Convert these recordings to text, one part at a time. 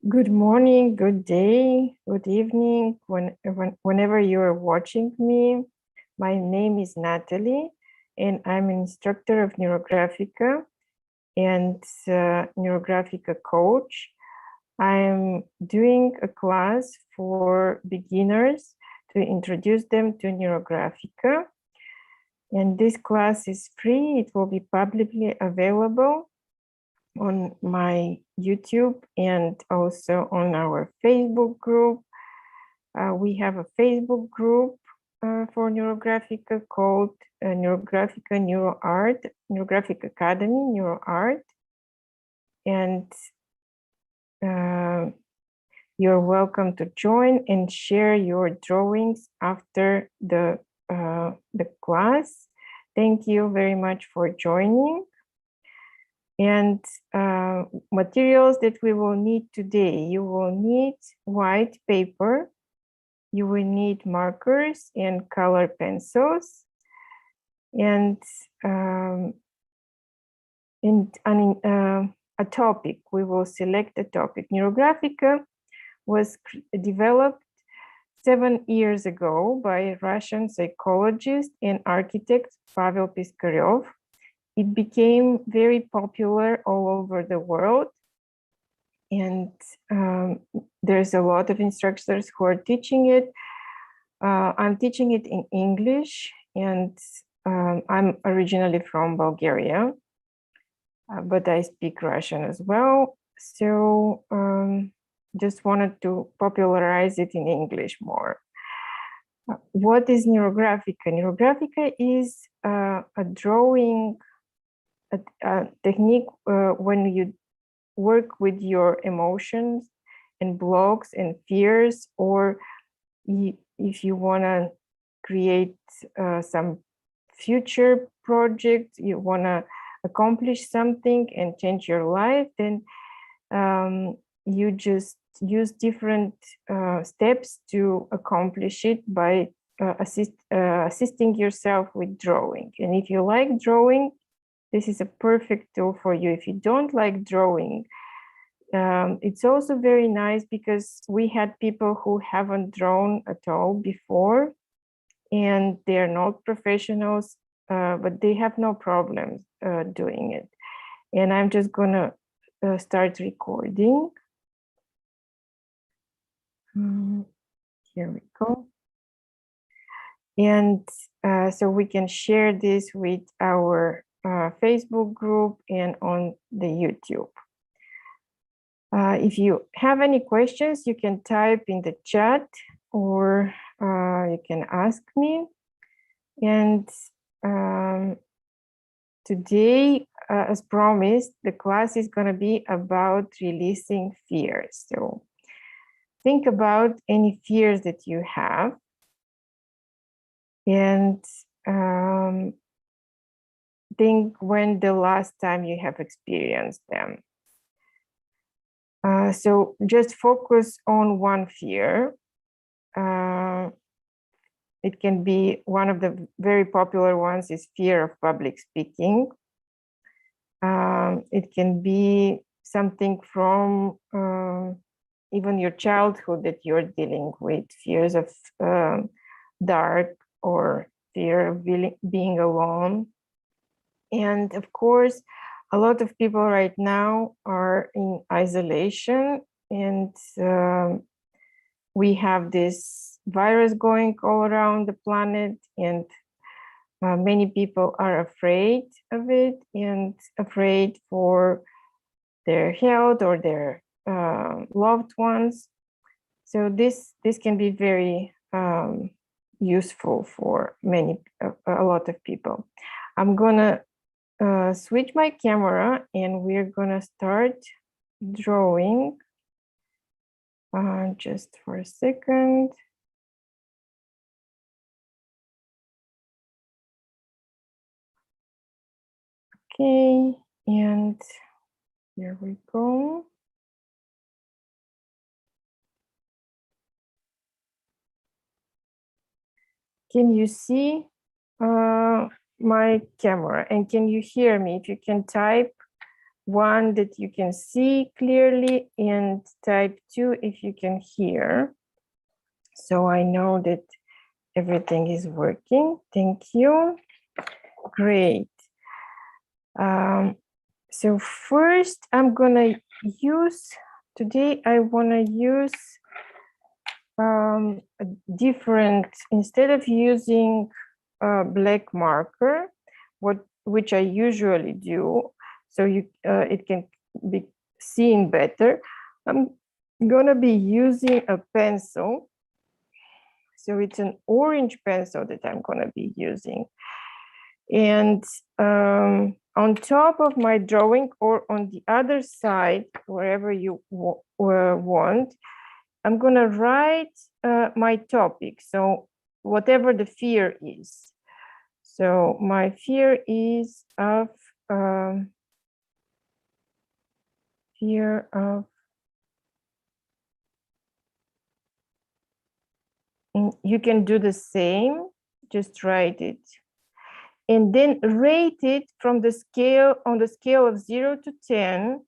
Good morning, good day, good evening, whenever you're watching me. My name is Natalie, and I'm an instructor of Neurographica and Neurographica coach. I'm doing a class for beginners to introduce them to Neurographica. And this class is free. It will be publicly available on my YouTube and also on our Facebook group. We have a Facebook group for Neurographica called Neurographica Neuroart, Neurographic Academy, Neuroart. And you're welcome to join and share your drawings after the class. Thank you very much for joining. And materials that we will need today, you will need white paper, you will need markers and color pencils, and a topic. We will select a topic. Neurographica was developed 7 years ago by Russian psychologist and architect Pavel Piskaryov. It became very popular all over the world, and there's a lot of instructors who are teaching it. I'm teaching it in English, and I'm originally from Bulgaria, but I speak Russian as well. So just wanted to popularize it in English more. What is Neurographica? Neurographica is a drawing a technique when you work with your emotions and blocks and fears, or if you want to create some future project, you want to accomplish something and change your life, then you just use different steps to accomplish it by assisting yourself with drawing. And if you like drawing, this is a perfect tool for you. If you don't like drawing, it's also very nice because we had people who haven't drawn at all before, and they're not professionals, but they have no problems doing it. And I'm just gonna start recording. Here we go. And so we can share this with our Facebook group and on the YouTube. If you have any questions, you can type in the chat, or you can ask me. And today, as promised, the class is going to be about releasing fears. So think about any fears that you have, and think when the last time you have experienced them. So just focus on one fear. It can be one of the very popular ones is fear of public speaking. It can be something from even your childhood that you're dealing with, fears of dark or fear of being alone. And of course, a lot of people right now are in isolation, and we have this virus going all around the planet, and many people are afraid of it and afraid for their health or their loved ones. So this can be very useful for a lot of people. I'm gonna switch my camera, and we're gonna start drawing. Just for a second. Okay, and here we go. Can you see my camera, and can you hear me? If you can type 1 that you can see clearly, and type 2 if you can hear. So I know that everything is working. Thank you. Great. So first I'm gonna use, today I wanna use a different, instead of using a black marker, which I usually do, so it can be seen better, I'm gonna be using a pencil. So it's an orange pencil that I'm gonna be using. And on top of my drawing, or on the other side, wherever you want, I'm gonna write my topic. So whatever the fear is. So my fear is of you can do the same, just write it. And then rate it from the scale, on the scale of 0 to 10.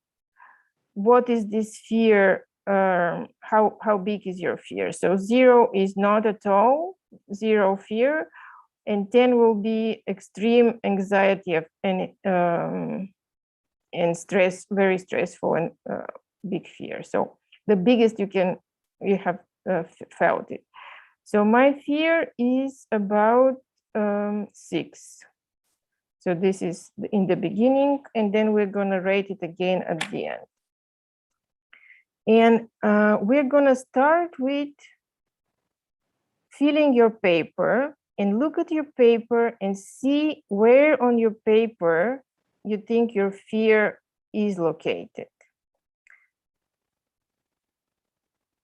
What is this fear? How big is your fear? So 0 is not at all, 0 fear, and 10 will be extreme anxiety of any and stress, very stressful and big fear. So the biggest you have felt it. So my fear is about 6. So this is in the beginning, and then we're gonna rate it again at the end. And we're gonna start with filling your paper, and look at your paper and see where on your paper you think your fear is located.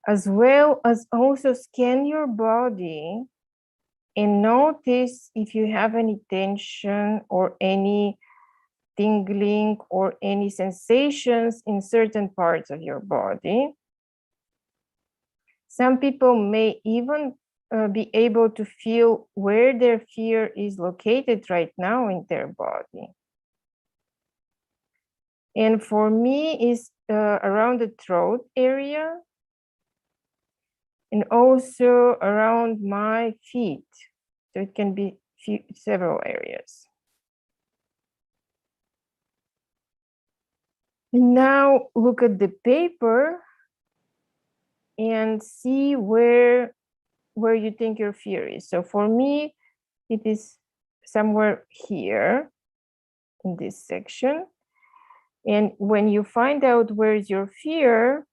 As well as also scan your body and notice if you have any tension or any tingling or any sensations in certain parts of your body. Some people may even be able to feel where their fear is located right now in their body. And for me, it's around the throat area, and also around my feet. So it can be several areas. Now look at the paper and see where you think your fear is. So for me, it is somewhere here in this section. And when you find out where is your fear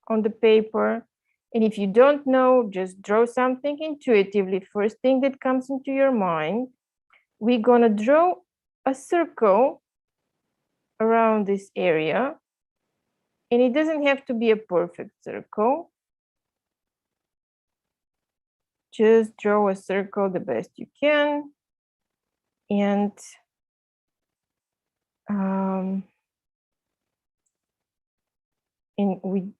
on the paper, and if you don't know, just draw something intuitively, first thing that comes into your mind. We're gonna draw a circle around this area, and it doesn't have to be a perfect circle. Just draw a circle the best you can, and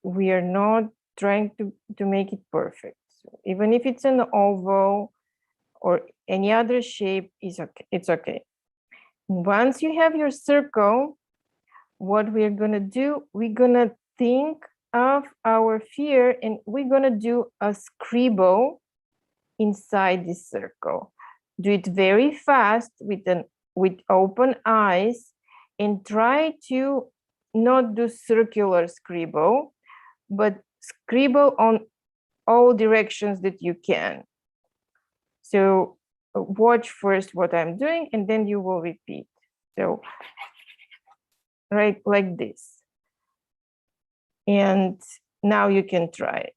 we are not trying to make it perfect. So even if it's an oval or any other shape, is okay. It's okay. Once you have your circle, what we're gonna do, we're gonna think of our fear, and we're gonna do a scribble inside this circle. Do it very fast with open eyes, and try to not do circular scribble, but scribble on all directions that you can. So watch first what I'm doing, and then you will repeat. So right like this. And now you can try it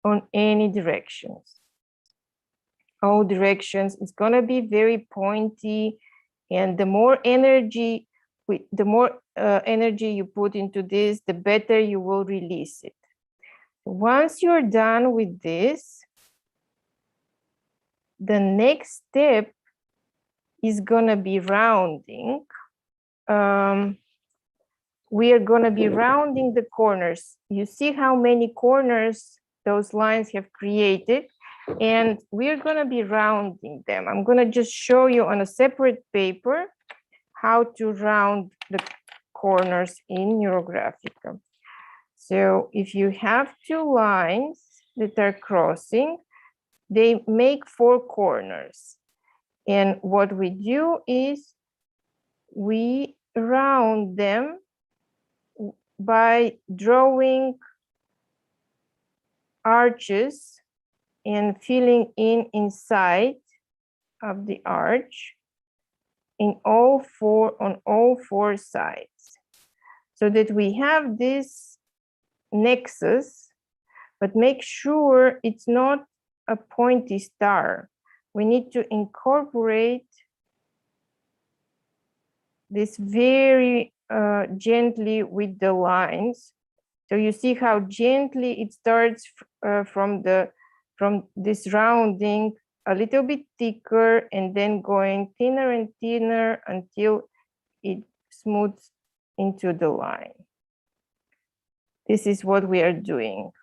on any directions. All directions. It's gonna be very pointy, and the more energy you put into this, the better you will release it. Once you're done with this, the next step is gonna be rounding. We are gonna be rounding the corners. You see how many corners those lines have created, and we're gonna be rounding them. I'm gonna just show you on a separate paper how to round the corners in Neurographica. So if you have two lines that are crossing, they make four corners. And what we do is we round them by drawing arches and filling in inside of the arch on all four sides, so that we have this nexus, but make sure it's not a pointy star. We need to incorporate this very gently with the lines. So you see how gently it starts from this rounding, a little bit thicker, and then going thinner and thinner until it smooths into the line. This is what we are doing.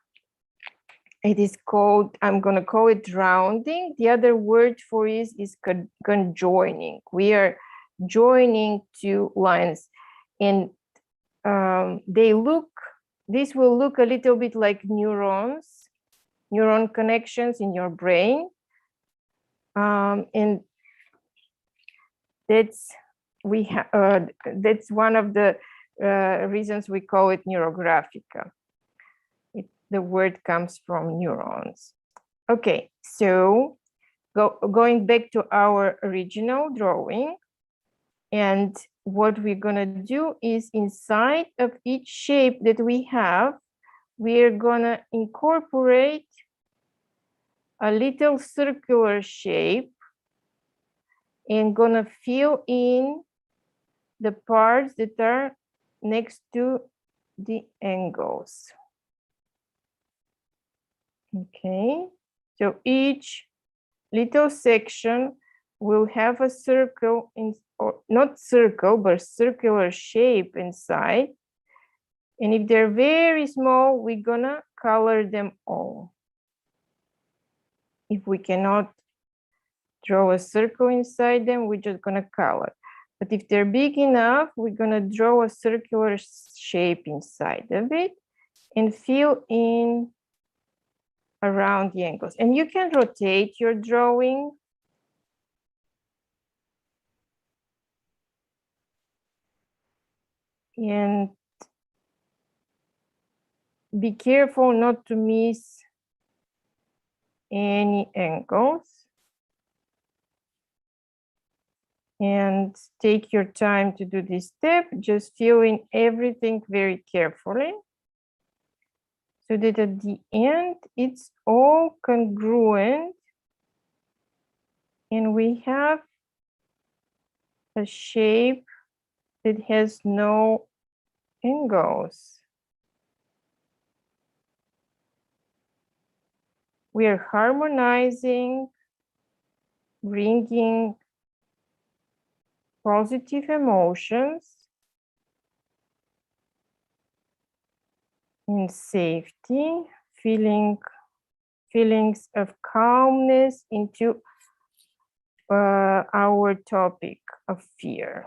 It is called, I'm going to call it rounding. The other word for it is conjoining. We are joining two lines, and this will look a little bit like neuron connections in your brain. And that's one of the reasons we call it Neurographica. The word comes from neurons. Okay, so going back to our original drawing, and what we're gonna do is inside of each shape that we have, we're gonna incorporate a little circular shape and gonna fill in the parts that are next to the angles. Okay, so each little section will have a circle, or not circle, but circular shape inside. And if they're very small, we're gonna color them all. If we cannot draw a circle inside them, we're just gonna color. But if they're big enough, we're gonna draw a circular shape inside of it and fill in around the angles. And you can rotate your drawing. And be careful not to miss any angles. And take your time to do this step, just fill in everything very carefully, so that at the end, it's all congruent and we have a shape that has no angles. We are harmonizing, bringing positive emotions and safety, feelings of calmness into our topic of fear.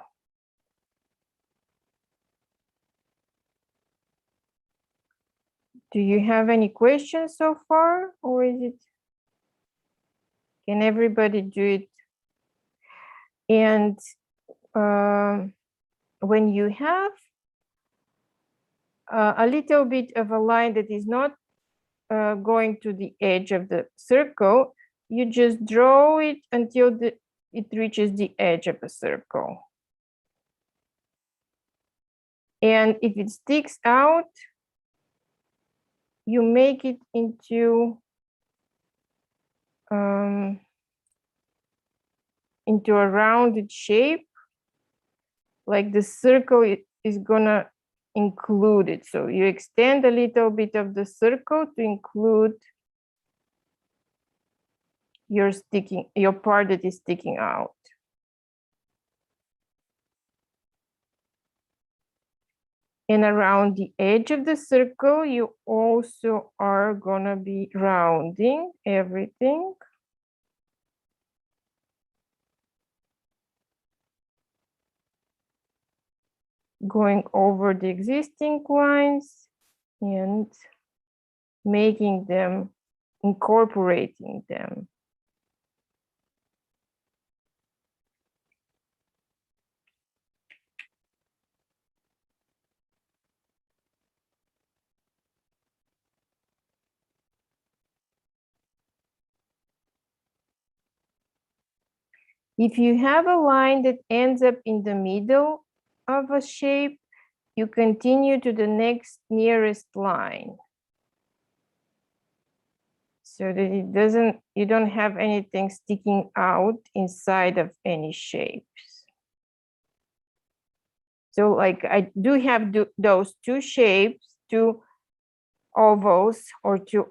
Do you have any questions so far, or is it, can everybody do it? And when you have a little bit of a line that is not going to the edge of the circle, you just draw it until it reaches the edge of the circle. And if it sticks out, you make it into a rounded shape, like the circle is gonna include it. So you extend a little bit of the circle to include your part that is sticking out. And around the edge of the circle, you also are gonna be rounding everything. going over the existing lines and making them, incorporating them. If you have a line that ends up in the middle of a shape, you continue to the next nearest line. So that it doesn't, you don't have anything sticking out inside of any shapes. So like I do have those two shapes, two ovals or two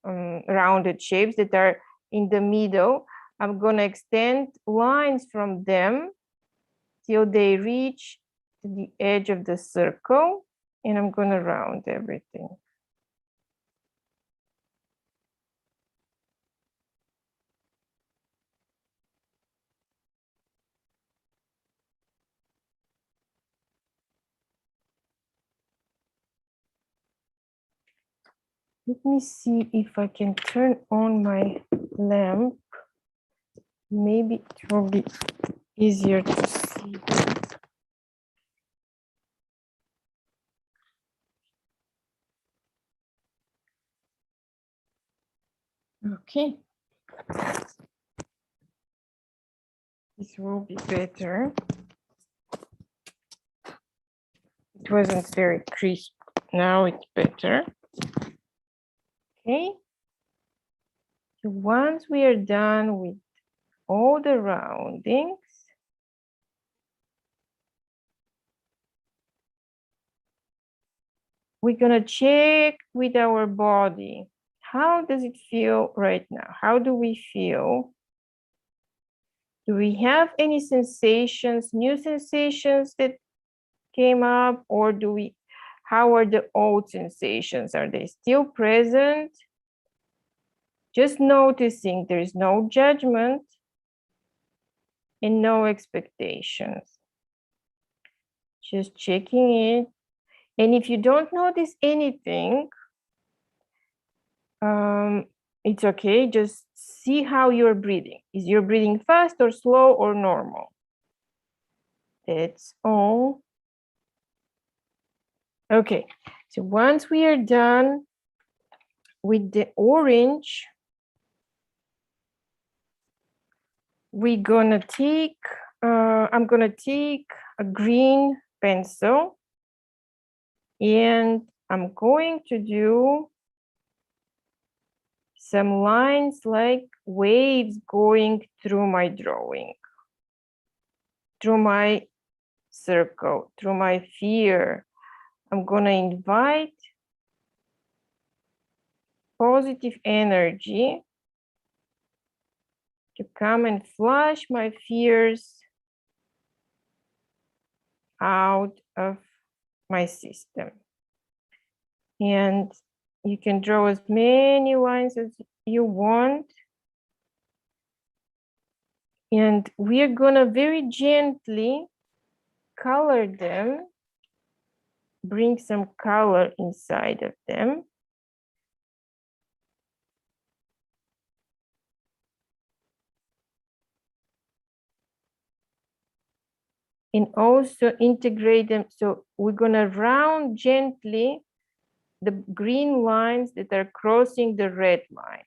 rounded shapes that are in the middle. I'm gonna extend lines from them till they reach to the edge of the circle, and I'm gonna round everything. Let me see if I can turn on my lamp. Maybe it will be easier to see. Okay. This will be better. It wasn't very crisp. Now it's better. Okay. So once we are done with all the roundings, we're gonna check with our body. How does it feel right now? How do we feel? Do we have any sensations, new sensations that came up, or do we, how are the old sensations? Are they still present? Just noticing, there is no judgment and no expectations. Just checking it. And if you don't notice anything, it's okay. Just see how you're breathing. Is your breathing fast or slow or normal? That's all. Okay, so once we are done with the orange, we're gonna take, I'm gonna take a green pencil and I'm going to do some lines like waves going through my drawing, through my circle, through my fear. I'm gonna invite positive energy to come and flush my fears out of my system. And you can draw as many lines as you want. And we are gonna very gently color them, bring some color inside of them. And also integrate them. So we're gonna round gently the green lines that are crossing the red lines.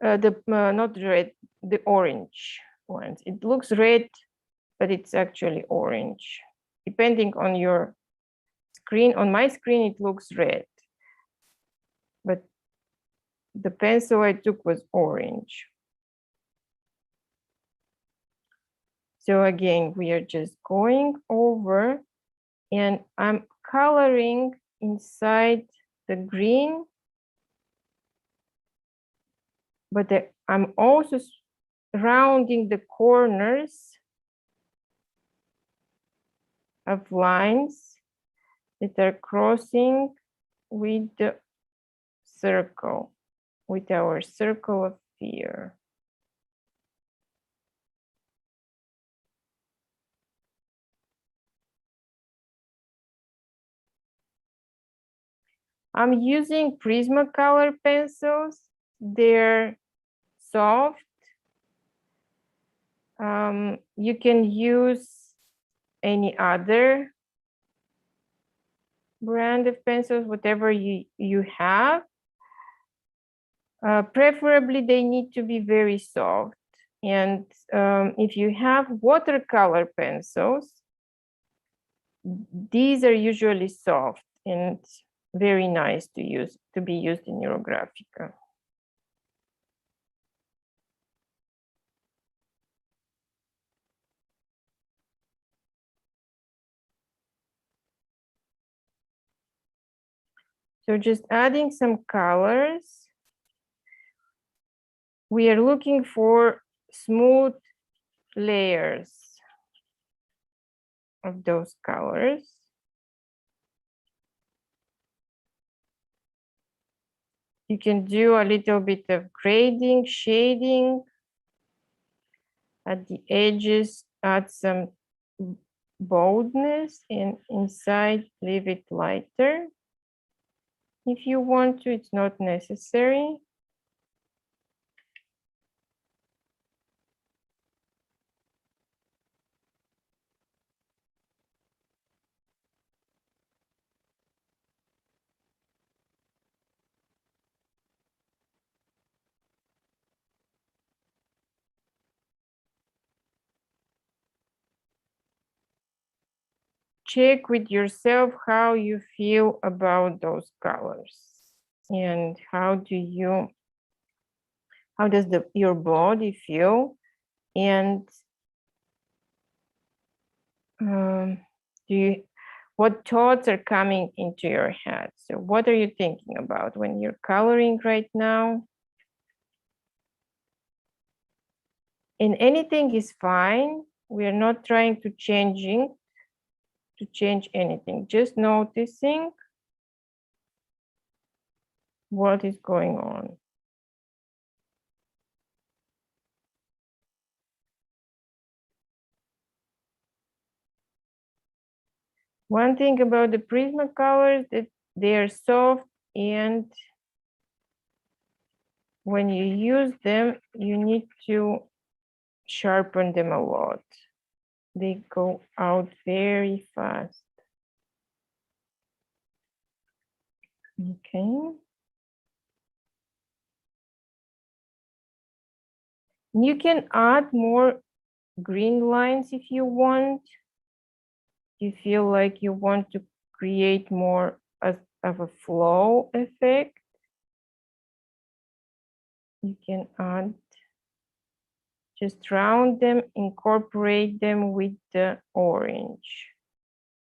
Not red, the orange ones. It looks red, but it's actually orange. Depending on your screen, on my screen, it looks red. But the pencil I took was orange. So again, we are just going over and I'm coloring inside the green, but I'm also rounding the corners of lines that are crossing with the circle, with our circle of fear. I'm using Prismacolor pencils. They're soft. You can use any other brand of pencils, whatever you have. Preferably, they need to be very soft. And if you have watercolor pencils, these are usually soft and very nice to be used in Neurographica. So just adding some colors. We are looking for smooth layers of those colors. You can do a little bit of grading, shading at the edges, add some boldness, and inside leave it lighter. If you want to, it's not necessary. Check with yourself how you feel about those colors and how does your body feel, and what thoughts are coming into your head? So what are you thinking about when you're coloring right now? And anything is fine. We are not trying to change anything, just noticing what is going on. One thing about the Prismacolors that they are soft, and when you use them, you need to sharpen them a lot. They go out very fast. Okay. You can add more green lines if you want. You feel like you want to create more of a flow effect. You can add, just round them, incorporate them with the orange.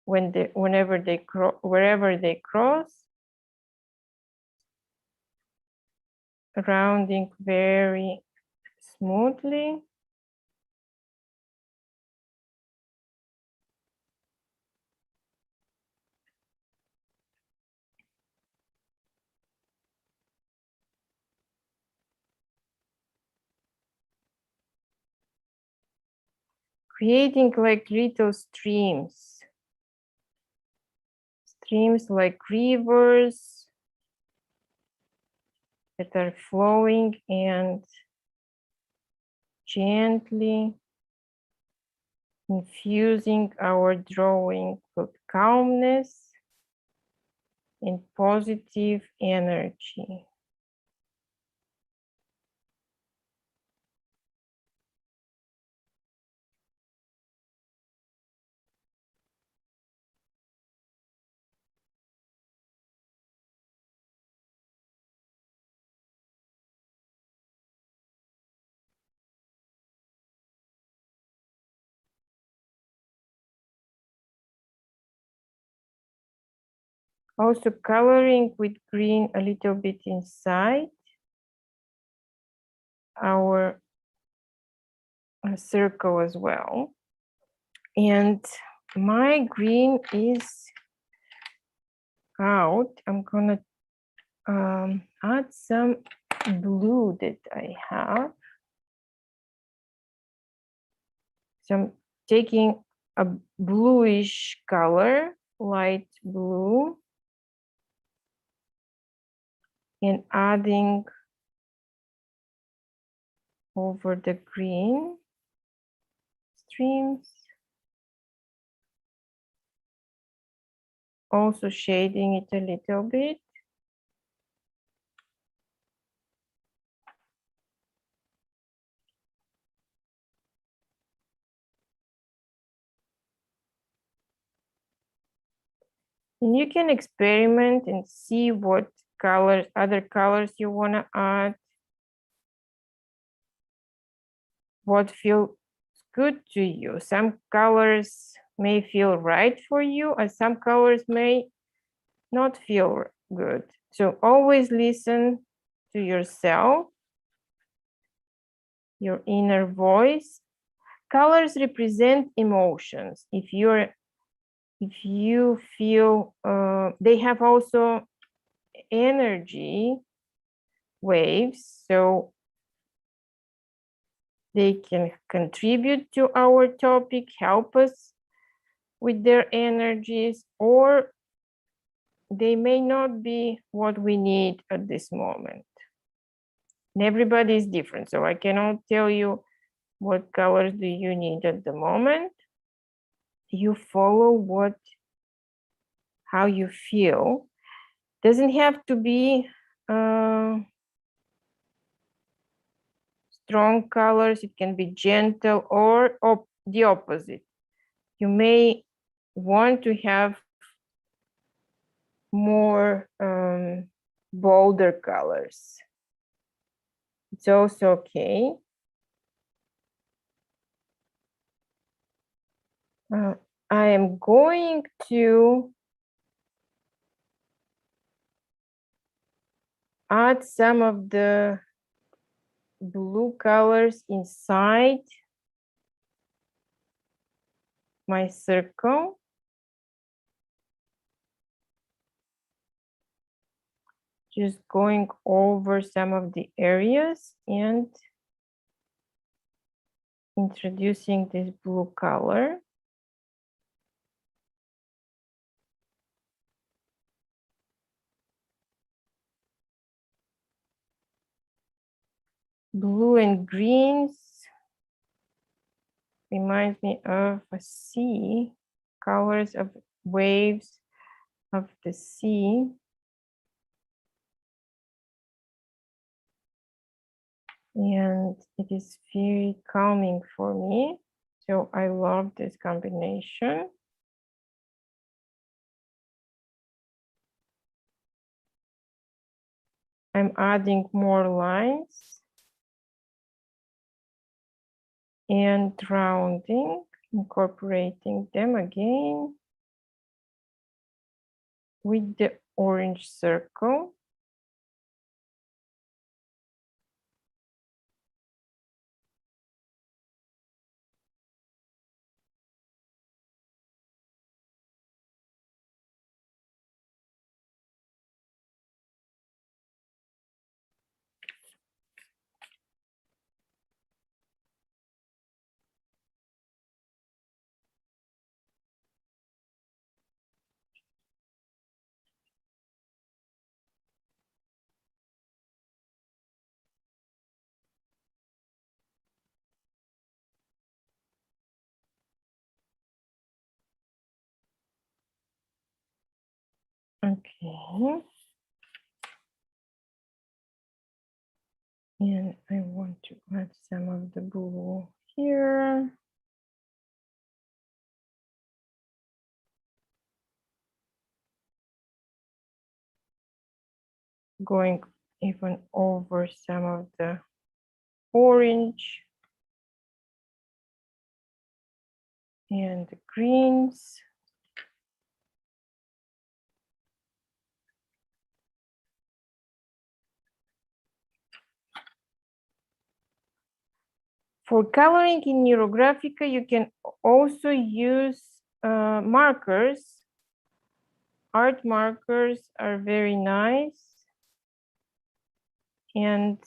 Wherever they cross, rounding very smoothly. Creating like little streams like rivers that are flowing and gently infusing our drawing with calmness and positive energy. Also coloring with green a little bit inside our circle as well. And my green is out. I'm gonna add some blue that I have. So I'm taking a bluish color, light blue. and adding over the green streams. Also shading it a little bit. And you can experiment and see what colors, other colors you want to add. What feels good to you. Some colors may feel right for you, and some colors may not feel good. So always listen to yourself, your inner voice. Colors represent emotions. If you feel, they have also energy waves, so they can contribute to our topic, help us with their energies, or they may not be what we need at this moment. And everybody is different, so I cannot tell you what colors do you need at the moment. You follow how you feel. Doesn't have to be strong colors. It can be gentle or the opposite. You may want to have more bolder colors. It's also okay. I am going to add some of the blue colors inside my circle. Just going over some of the areas and introducing this blue color. Blue and greens reminds me of a sea, colors of waves of the sea. And it is very calming for me. So I love this combination. I'm adding more lines and rounding, incorporating them again with the orange circle. Okay. And I want to add some of the blue here. Going even over some of the orange and the greens. For coloring in Neurographica, you can also use markers. Art markers are very nice. And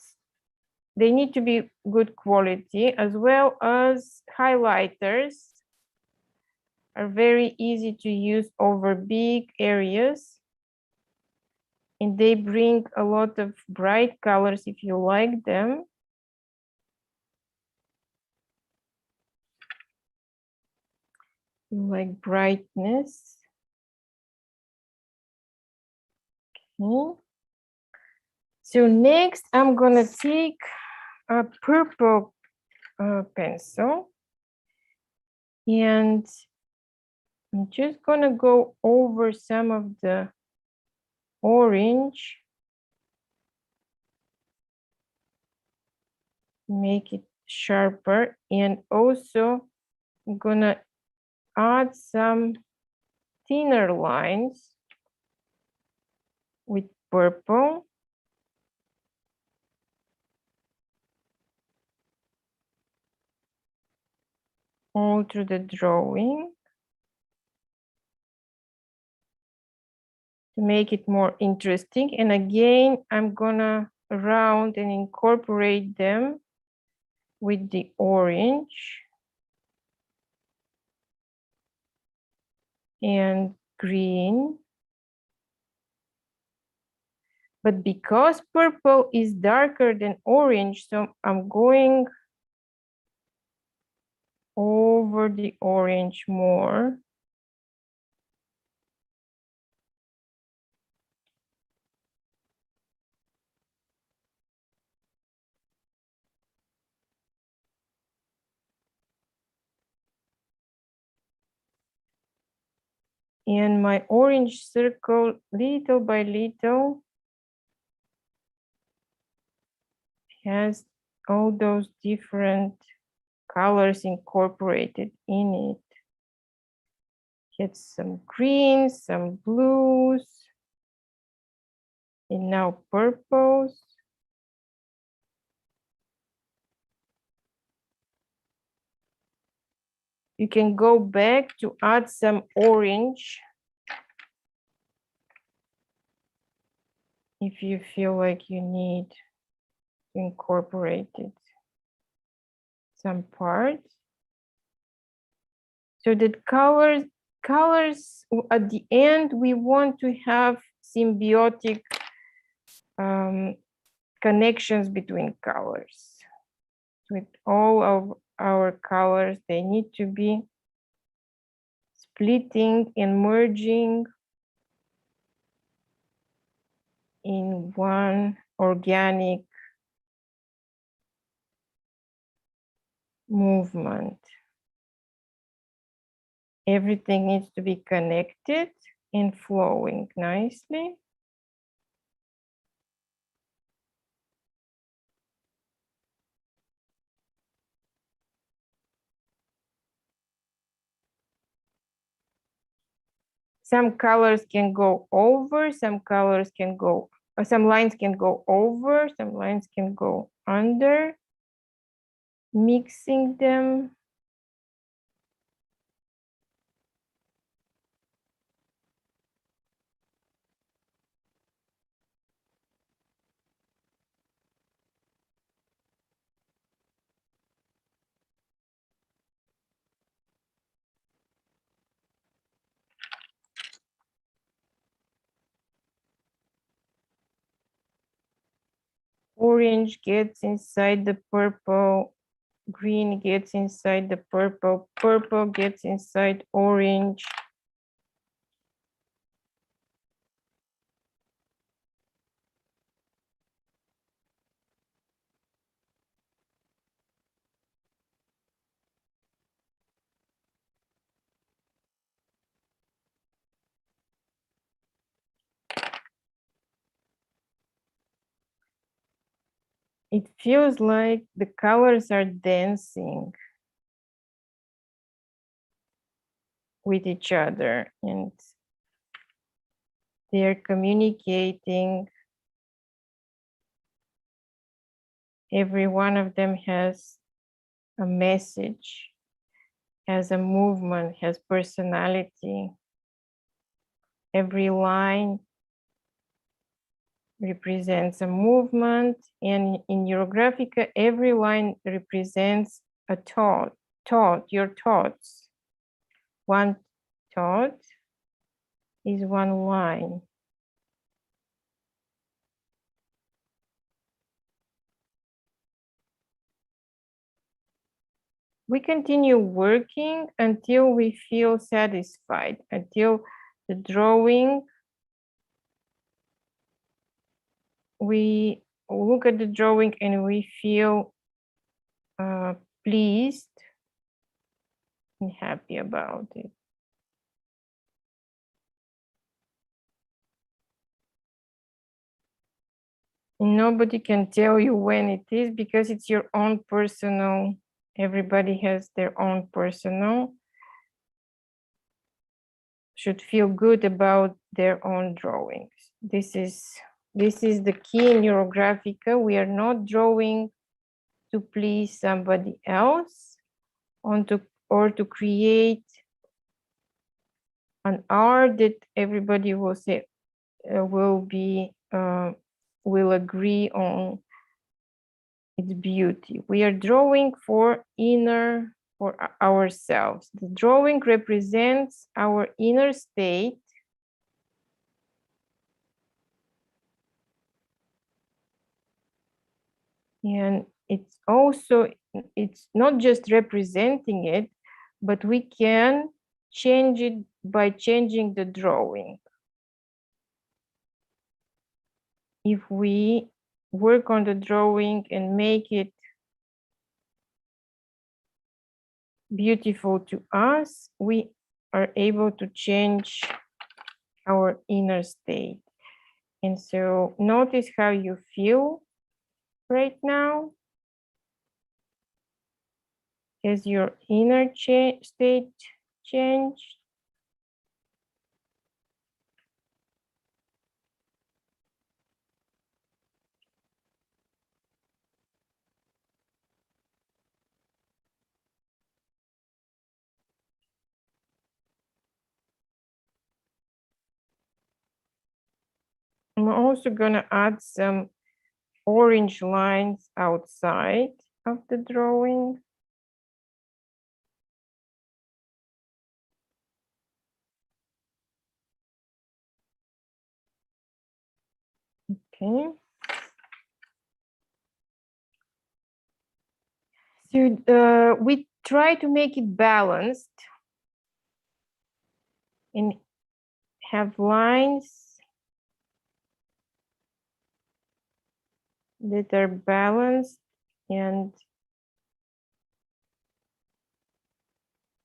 they need to be good quality, as well as highlighters are very easy to use over big areas. and they bring a lot of bright colors if you like them. You like brightness. Okay. So next I'm gonna take a purple pencil, and I'm just gonna go over some of the orange, make it sharper, and also I'm gonna add some thinner lines with purple. All through the drawing to make it more interesting. And again, I'm gonna round and incorporate them with the orange and green. But because purple is darker than orange, so I'm going over the orange more. And my orange circle, little by little, has all those different colors incorporated in it. Get some greens, some blues, and now purples. You can go back to add some orange if you feel like you need to incorporate it, some parts. So that colors at the end, we want to have symbiotic connections between colors. With all of our colors, they need to be splitting and merging in one organic movement. Everything needs to be connected and flowing nicely. Some colors can go over, some colors can go, some lines can go over, some lines can go under, mixing them. Orange gets inside the purple, green gets inside the purple, purple gets inside orange. It feels like the colors are dancing with each other and they're communicating. Every one of them has a message, has a movement, has personality. Every line represents a movement, and in Neurographica, every line represents a thought, your thoughts. One thought is one line. we continue working until we feel satisfied, until the drawing, we look at the drawing and we feel pleased and happy about it. Nobody can tell you when it is because it's your own personal, everybody has their own personal, should feel good about their own drawings. This is the key in Neurographica. We are not drawing to please somebody else or to create an art that everybody will say will agree on its beauty. We are drawing for ourselves. The drawing represents our inner state. And it's not just representing it, but we can change it by changing the drawing. If we work on the drawing and make it beautiful to us, we are able to change our inner state. And so notice how you feel right now. Has your inner state changed? I'm also going to add some orange lines outside of the drawing. Okay. So we try to make it balanced and have lines that are balanced and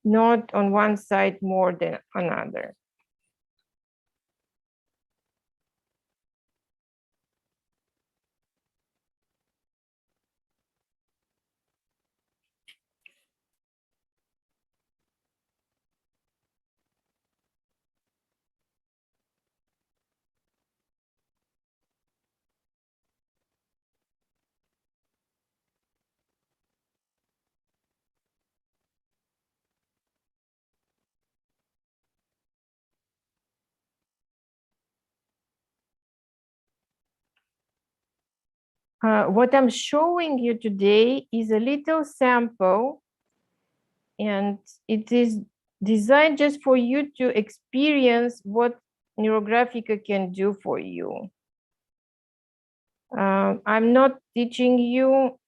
not on one side more than another. What I'm showing you today is a little sample, and it is designed just for you to experience what Neurographica can do for you. I'm not teaching you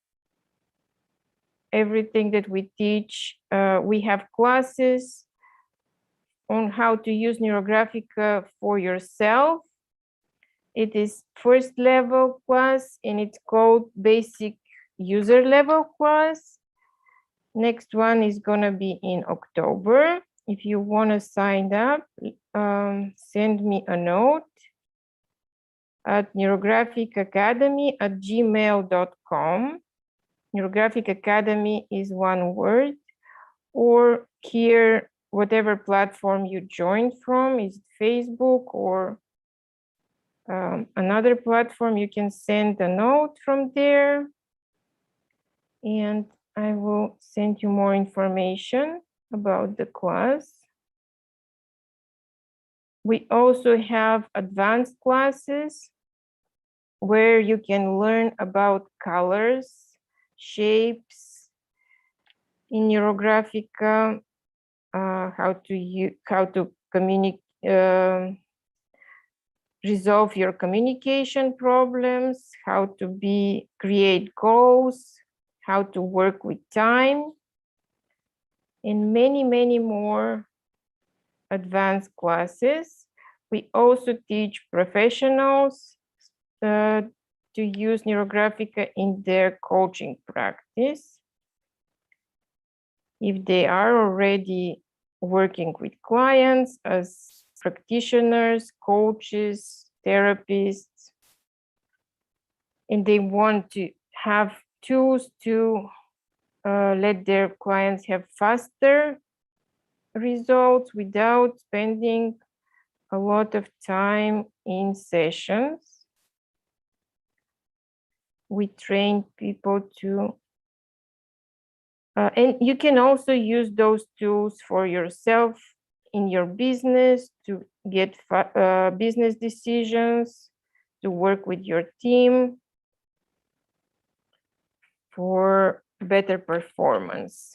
everything that we teach. We have classes on how to use Neurographica for yourself. It is first level class and it's called basic user level class. Next one is gonna be in October. If you wanna sign up, send me a note at neurographicacademy@gmail.com. Neurographic Academy is one word, or here, whatever platform you joined from, is it Facebook or another platform, you can send a note from there and I will send you more information about the class. We also have advanced classes where you can learn about colors, shapes in Neurographica, how to communicate, resolve your communication problems, how to create goals, how to work with time. in many more advanced classes. We also teach professionals to use Neurographica in their coaching practice. If they are already working with clients as practitioners, coaches, therapists, and they want to have tools to let their clients have faster results without spending a lot of time in sessions. We train people to, and you can also use those tools for yourself in your business to get business decisions, to work with your team for better performance.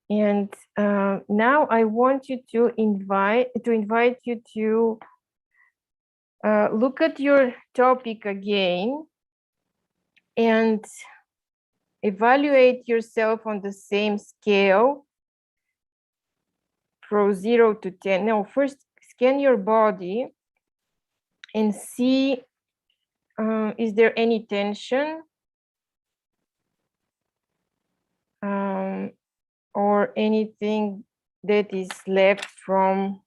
And now I want you to invite you to look at your topic again and evaluate yourself on the same scale from 0 to 10. Now, first scan your body and see, is there any tension or anything that is left from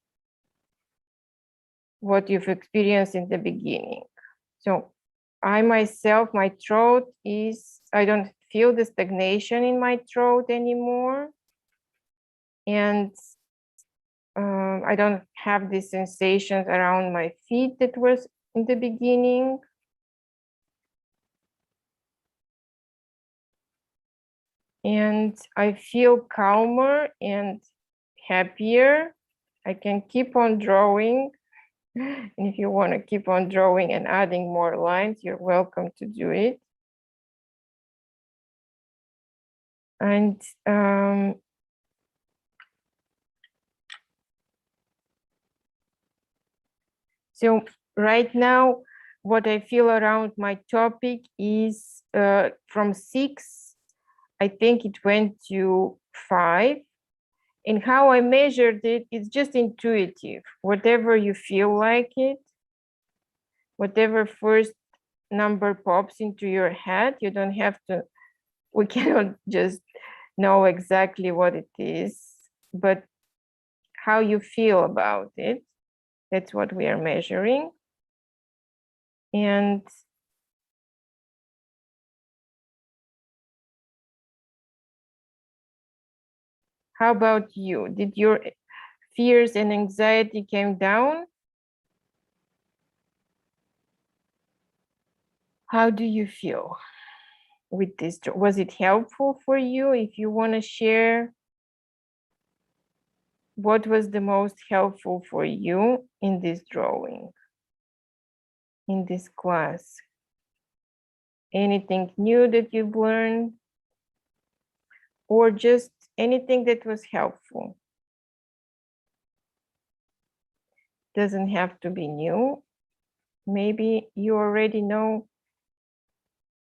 what you've experienced in the beginning. So I myself, my throat is, I don't feel the stagnation in my throat anymore. And I don't have the sensations around my feet that was in the beginning. And I feel calmer and happier. I can keep on drawing. And if you want to keep on drawing and adding more lines, you're welcome to do it. And so right now, what I feel around my topic is from 6, I think it went to 5. And how I measured it, it's just intuitive. Whatever you feel like it, whatever first number pops into your head, you don't have to, we cannot just know exactly what it is, but how you feel about it, that's what we are measuring. And how about you? Did your fears and anxiety came down? How do you feel with this? Was it helpful for you? If you want to share, what was the most helpful for you in this drawing, in this class? Anything new that you've learned? Or just anything that was helpful? Doesn't have to be new. Maybe you already knew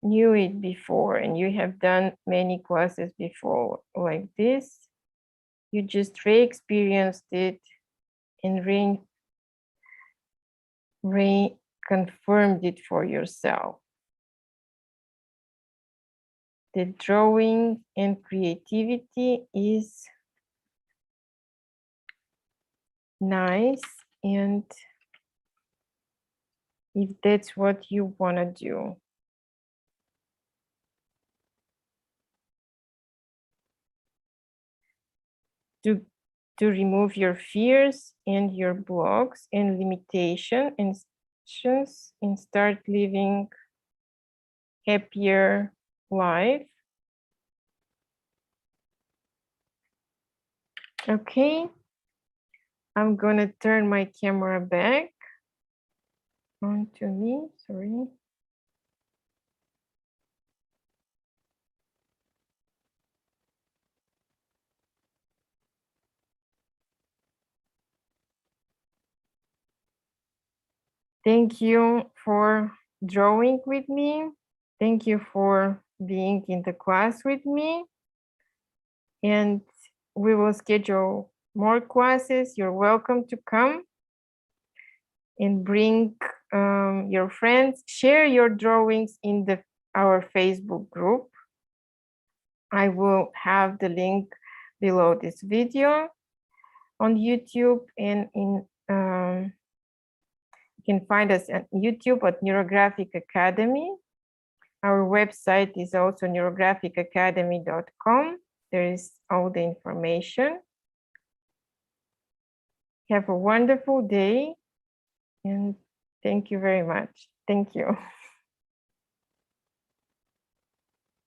it before and you have done many classes before like this. You just re-experienced it and reconfirmed it for yourself. The drawing and creativity is nice, and if that's what you want to do. To remove your fears and your blocks and limitations and start living happier life. Okay, I'm gonna turn my camera back onto me, sorry. Thank you for drawing with me. Thank you for being in the class with me. And we will schedule more classes. You're welcome to come and bring your friends. Share your drawings in our Facebook group. I will have the link below this video on YouTube, and you can find us at YouTube at Neurographic Academy. Our website is also neurographicacademy.com. There is all the information. Have a wonderful day, and thank you very much. Thank you.